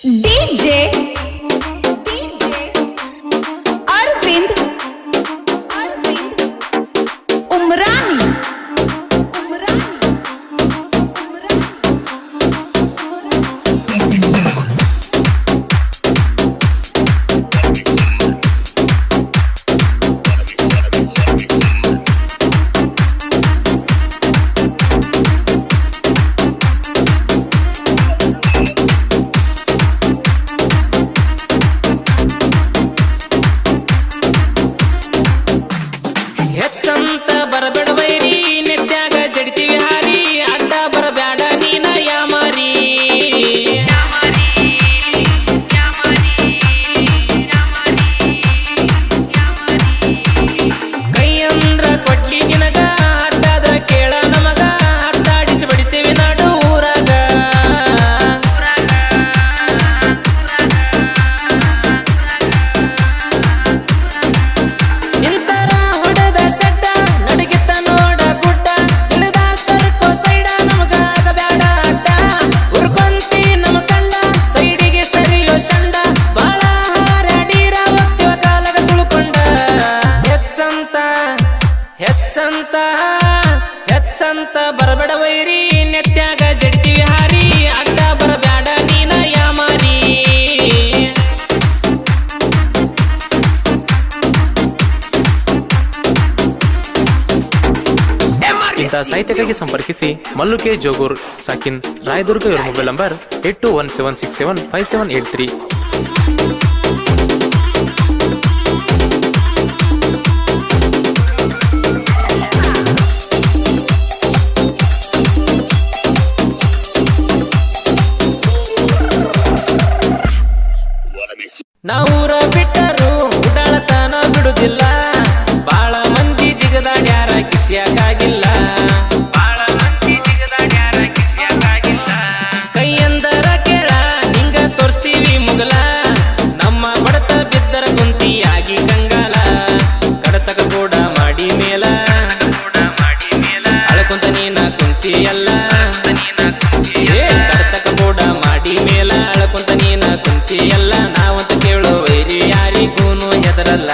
DJ Arvind Umrani ಹೆಚ್ಚಂತ ಬರಬೇಡ ವೈರಿ ನೆತ್ಯಾಗ ಜಡ್ತಿ ವಿಹಾರಿ ಅಡ್ಡ ಬರಬೇಡ ನೀನ ಯಾಮಾರಿ ಇಂಥ ಸಾಹಿತ್ಯಕ್ಕಾಗಿ ಸಂಪರ್ಕಿಸಿ ಮಲ್ಲು ಕೆ ಜೋಗೂರ್ ಸಾಕಿನ್ ರಾಯದುರ್ಗ. ಇವರ ಮೊಬೈಲ್ ನಂಬರ್ 8217675783. ನಾವೂರ ಬಿಟ್ಟರು ಉಡಾಳತನ ಬಿಡುದಿಲ್ಲ, ಬಾಳ ಮಂದಿ ಜಿಗದಾಡ್ಯಾರ ಕಿಸಿಯಾಗಿಲ್ಲ, ಬಾಳ ಮಂದಿ ಜಿಗದಾಡ್ಯಾರ ಕಿಸಿಯಾಗಿಲ್ಲ. ಕೈ ಅಂದರ ಕೇಳ ನಿಂಗ ತೋರಿಸ್ತೀವಿ ಮುಗಲ, ನಮ್ಮ ಬಡತ ಬಿದ್ದರ ಕುಂತಿಯಾಗಿ ಕಂಗಾಲ. ಕಡತಕ ಕೂಡ ಮಾಡಿ ಮೇಲ ಅಳಕುಂತ ನೀನ ಕುಂತಿಯಲ್ಲ, ಕಡತಕ ಕೂಡ ಮಾಡಿ ಮೇಲ ಅಳಕುಂತ ನೀನ ಕುಂತಿಯಲ್ಲ. ನಾವಂತ ಕೇಳೋ ವೈರಿ ಯಾರಿಗೂನು ಹೆದರಲ್ಲ.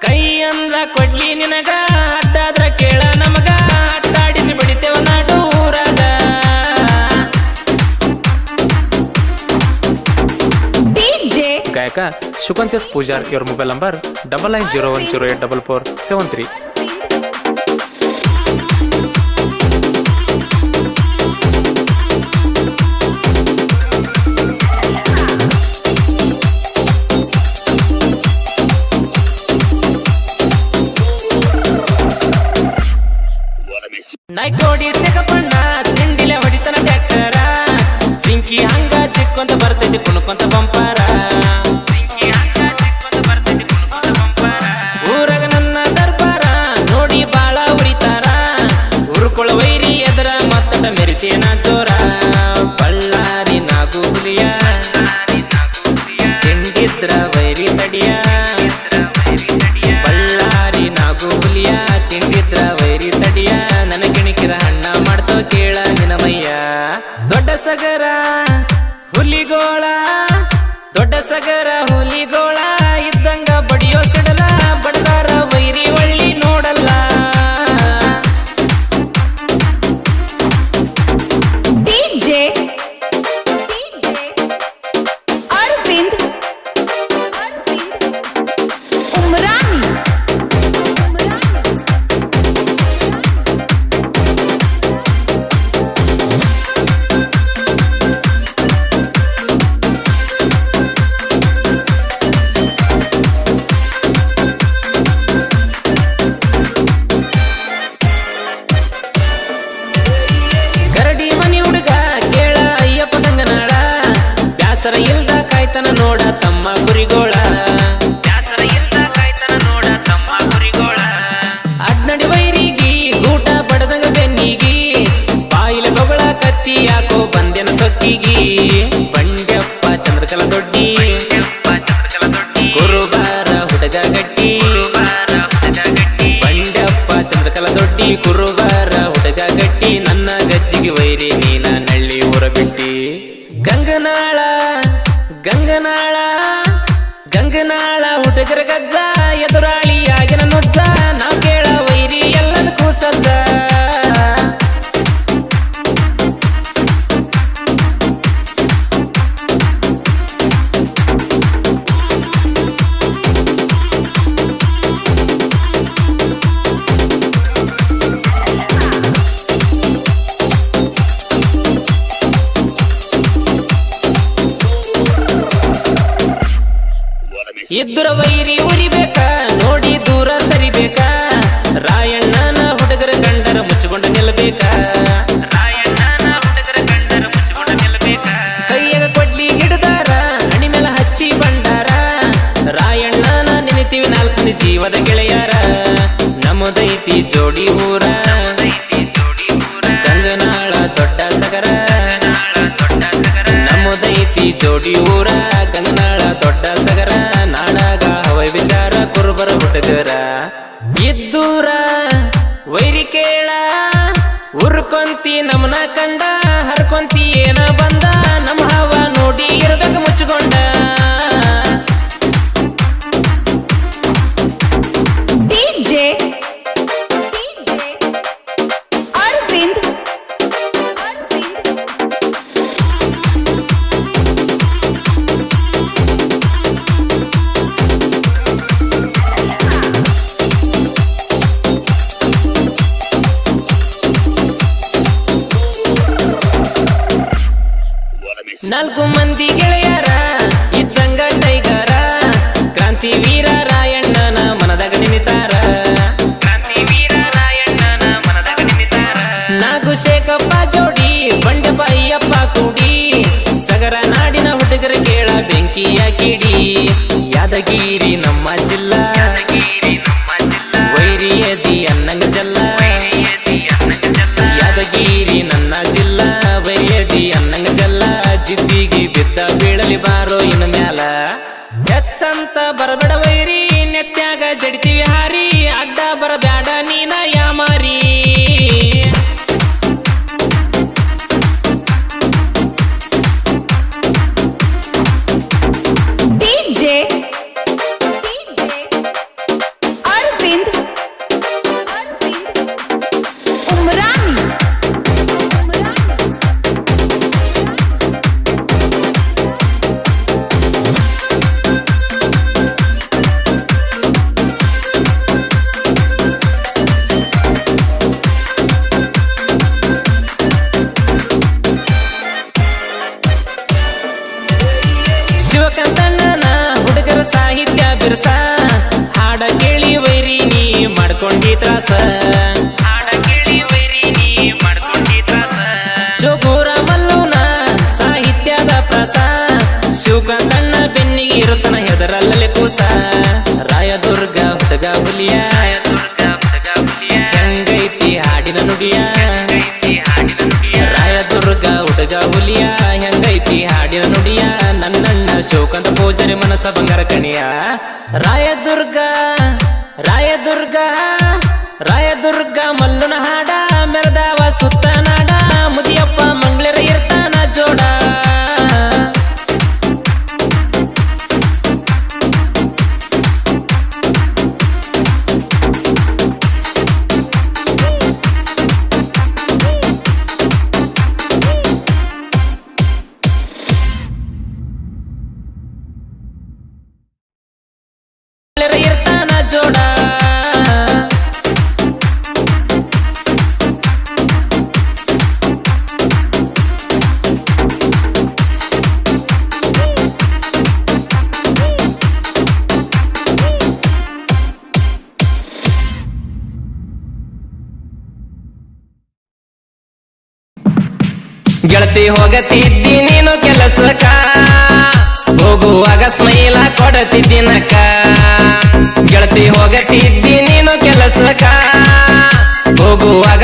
ಕೈ ಅಂದ್ರ ಕೊಡ್ಲಿ ನಿನಗ, ಅಡ್ಡಾದ್ರ ಕೇಳ ನಮಗ, ಅಡ್ಡಾಡಿಸಿ ಬಿಡಿತೇವ ನಾಡು ಊರಾಗ. ಗಾಯಕ ಶುಕಂತ್ಯಸ್ ಪೂಜಾರ್. ಇವರ ಮೊಬೈಲ್ ನಂಬರ್ 9901084473. ನಾಯ್ಕೋಡಿ ಸೆಗಪಣ್ಣ ತಿಂಡಿಲೆ ಹೊಡಿತನ ಟ್ಯಾಕ್ಟರ, ಸಿಂಕಿ ಹಂಗ ಚಿಕ್ಕೊಂತ ಬರ್ತೈತಿ ಕುಣ್ಕೊಂತ ಬಂಪಾರ. ಊರಾಗ ನನ್ನ ದರ್ಬಾರ ನೋಡಿ ಬಾಳ ಉರಿತಾರ, ಉರ್ಕೊಳ ವೈರಿ ಎದರ ಮತ್ತಟ ಮೆರಿತೇನ ಜೋರ. ಬಳ್ಳಾರಿ ನಾಗು ಹುಲಿಯ ತಿಂಡಿದ್ರ ವೈರಿ ತಡಿಯ, ಬಳ್ಳಾರಿ ನಾಗು ಹುಲಿಯ ತಿಂಡಿದ್ರ ವೈರಿ ತಡಿಯ. ನನಗಿಣಿಕಿರ ಹಣ್ಣ ಮಾಡ್ತೋ ಕೇಳ ನಿನಮಯ್ಯ. ದೊಡ್ಡ ಸಗರ ಹುಲಿಗೋಳ, ದೊಡ್ಡ ಸಗರ ಹುಲಿಗೋಳ ಇದ್ದಂಗ ಬಡಿಯೋ ಸಿಡಲ, ಬಡದಾರ ವೈರಿ ಒಳ್ಳಿ ನೋಡಲ್ಲ. DJ Arvind Umrani. ಗರಡಿ ಮನಿ ಹುಡುಗ ಕೇಳ ಅಯ್ಯಪ್ಪ ಗಂಗನಾಳ, ಬ್ಯಾಸರ ಇಲ್ದ ಕಾಯ್ತನ ನೋಡ ತಮ್ಮ ಗುರಿಗೋಳ, ಬ್ಯಾಸರ ಇಲ್ದ ಕಾಯ್ತನ ನೋಡ ತಮ್ಮ ಗುರಿಗೋಳ. ಅಡ್ನಡಿ ವೈರಿಗಿ ಗೂಟ ಬಡದಂಗ ಬೆನ್ನಿಗಿ, ಬಾಯಿಲ ಬೊಗಳ ಕತ್ತಿ ಯಾಕೋ ಬಂದೆನ ಸೊಕ್ಕಿಗಿ. ಬಂಡ್ಯಪ್ಪ ಚಂದ್ರಕಲ ದೊಡ್ಡಿ ಕುರುಬಾರ ಹುಡುಗ ಗಟ್ಟಿ, ಬಂಡ್ಯಪ್ಪ ಚಂದ್ರಕಲ ದೊಡ್ಡಿ ಕುರುಬಾರ ಹುಡುಗ ಗಟ್ಟಿ. ನನ್ನ ಗಜ್ಜಿಗೆ ವೈರಿ ನೀನ ನಳ್ಳಿ ಊರ ಬಿಟ್ಟಿ. ಗಂಗನಾಳ ಗಂಗನಾಳ ಗಂಗನಾಳ ಹುಡುಗರ ಗಜ್ಜ ಎದುರಾಳಿ ಆಗಿನ ನುಜ್ಜ ನಾವ್ ಕೇಳ ವೈರಿ ಎಲ್ಲದಕ್ಕೂ ಸಜ್ಜ. ಇದ್ದುರ ವೈರಿ ಉರಿಬೇಕ ನೋಡಿ ದೂರ ಸರಿಬೇಕ. ರಾಯಣ್ಣನ ಹುಡುಗರ ಗಂಡರ ಮುಚ್ಚಿಕೊಂಡ ನಿಲ್ಲಬೇಕ. ರಾಯಣ್ಣನ ಹುಡುಗರ ಗಂಡರ ಮುಚ್ಚಿಕೊಂಡ ನಿಲ್ಲಬೇಕ. ಕೈಯಾಗ ಕೊಡ್ಲಿ ಹಿಡ್ದಾರ ಹಣಿ ಮೇಲೆ ಹಚ್ಚಿ ಬಂಡಾರ. ರಾಯಣ್ಣನ ನೆನೆತೀವಿ ನಾಲ್ಕನೇ ಜೀವದ ಗೆಳೆಯಾರ. ನಮ್ಮದೈತಿ ಜೋಡಿ ಊರ ಗಂಗನಾಳ ದೊಡ್ಡ ಸಗರ. ನಮ್ಮದೈತಿ ಜೋಡಿ ಊರ ಗಂಗನಾಳ ದೊಡ್ಡ ಸಗರ. ನಾಡಾಗ ಹವೈ ವಿಚಾರ ಕುರುಬರ ಹುಡುಗರ. ಇದ್ದೂರ ವೈರಿ ಕೇಳ ಉರ್ಕೊಂತಿ ನಮನ ಕಂಡ. ಹರ್ಕೊಂತಿ ಏನ ಬಂದ ನಮ್ಮ ಹವ ನೋಡಿ ಇರ್ಬೇಕ ಮುಚ್ಚಿಕೊಂಡ. ನಾಲ್ಕು ಮಂದಿ ಗೆಳೆಯರ ಇದ್ದಂಗ ಟೈಗರ. ಕ್ರಾಂತಿ ವೀರ ರಾಯಣ್ಣನ ಮನದಾಗ ನಿಂತಾರ. ಕ್ರಾಂತಿ ವೀರ ರಾಯಣ್ಣನ ಮನದಾಗ ನಿಂತಾರ. ನಾಗು ಶೇಖಪ್ಪ ಜೋಡಿ ಬಂಡೆಪ್ಪ ಅಯ್ಯಪ್ಪ ಕೂಡಿ. ಸಗರ ನಾಡಿನ ಹುಡುಗರ ಕೇಳ ಬೆಂಕಿಯ ಕಿಡಿ. ಯಾದಗಿರಿ ನಮ್ಮ ಜಿಲ್ಲಾ ವೈರಿಯದಿ ಅನ್ನಂಗ ಜಲ್ಲ. ಯಾದಗಿರಿ ನನ್ನ ಜಿಲ್ಲಾ ವೈರಿಯದಿ ಅನ್ನಂಗ ಜಲ್ಲ. ಜಿದ್ದಿಗೆ ಬಿದ್ದ ಬೀಳಲಿ ಬಾರೋ ಇನ್ನು ಮ್ಯಾಲ. ಹೆಚ್ಚಂತ ಬರಬೇಡ ವೈರಿ ನೆತ್ಯಾಗ ಜಡಿತೀವಿ ಹಾರಿ. ಅಡ್ಡ ಬರಬ್ಯಾಡ ನೀನ ಯಾಮಾರಿ. ಶಿವಕಂತಣ್ಣನ ಹುಡುಗರ ಸಾಹಿತ್ಯ ಬಿರ್ಸ. ಹಾಡ ಕೇಳಿ ವೈರಿ ನೀ ಮಾಡ್ಕೊಂಡಿ ತ್ರಾಸ. ಹಾಡ ಕೇಳಿ ವೈರಿ ನೀ ಮಾಡ್ಕೊಂಡಿ ತ್ರಾಸ. ಜೋಗೂರ ಮಲ್ಲೂನ ಸಾಹಿತ್ಯದ ಪ್ರಾಸ. ಶಿವಕಂತಣ್ಣ ಬೆನ್ನಿಗೆ ಇರುತ್ತನ ಹೆದರಲ್ಲೇ ಕೂಸ. ರಾಯದುರ್ಗ ಹುಡುಗ ಹುಲಿಯ ಹೆಂಗೈತಿ ಹಾಡಿನ ನುಡಿಯ. ರಾಯದುರ್ಗ ಹುಡುಗ ಹುಲಿಯ ಹೆಂಗೈತಿ ಹಾಡಿನ ನುಡಿಯ. ನನ್ನಣ್ಣ ಶೋಕಂತ ಪೂಜಾರಿ ಮನಸ ಬಂಗಾರ ಕಣಿಯ. ರಾಯದುರ್ಗ ರಾಯದುರ್ಗ ರಾಯದುರ್ಗ ಮಲ್ಲುನ ಹಾಡ ಮೆರೆದಾವ ಸುತ್ತ ನಾಡ. ಮುದಿಯಪ್ಪ ಮಂಗಳರ ಇರ್ತಾನ ಜೋಡ. ಇರ್ತಾನ ಜೋಡ. ಗೆಳತಿ ಹೋಗತಿದ್ದಿ ನೀನು ಕೆಲಸಕ್ಕ. ಹೋಗುವಾಗ ಸ್ಮೈಲ ಕೊಡತಿದ್ದಿನಕ್ಕ. ಗೆಳತಿ ಹೋಗತಿದ್ದಿ ನೀನು ಕೆಲಸಕ್ಕ. ಹೋಗುವಾಗ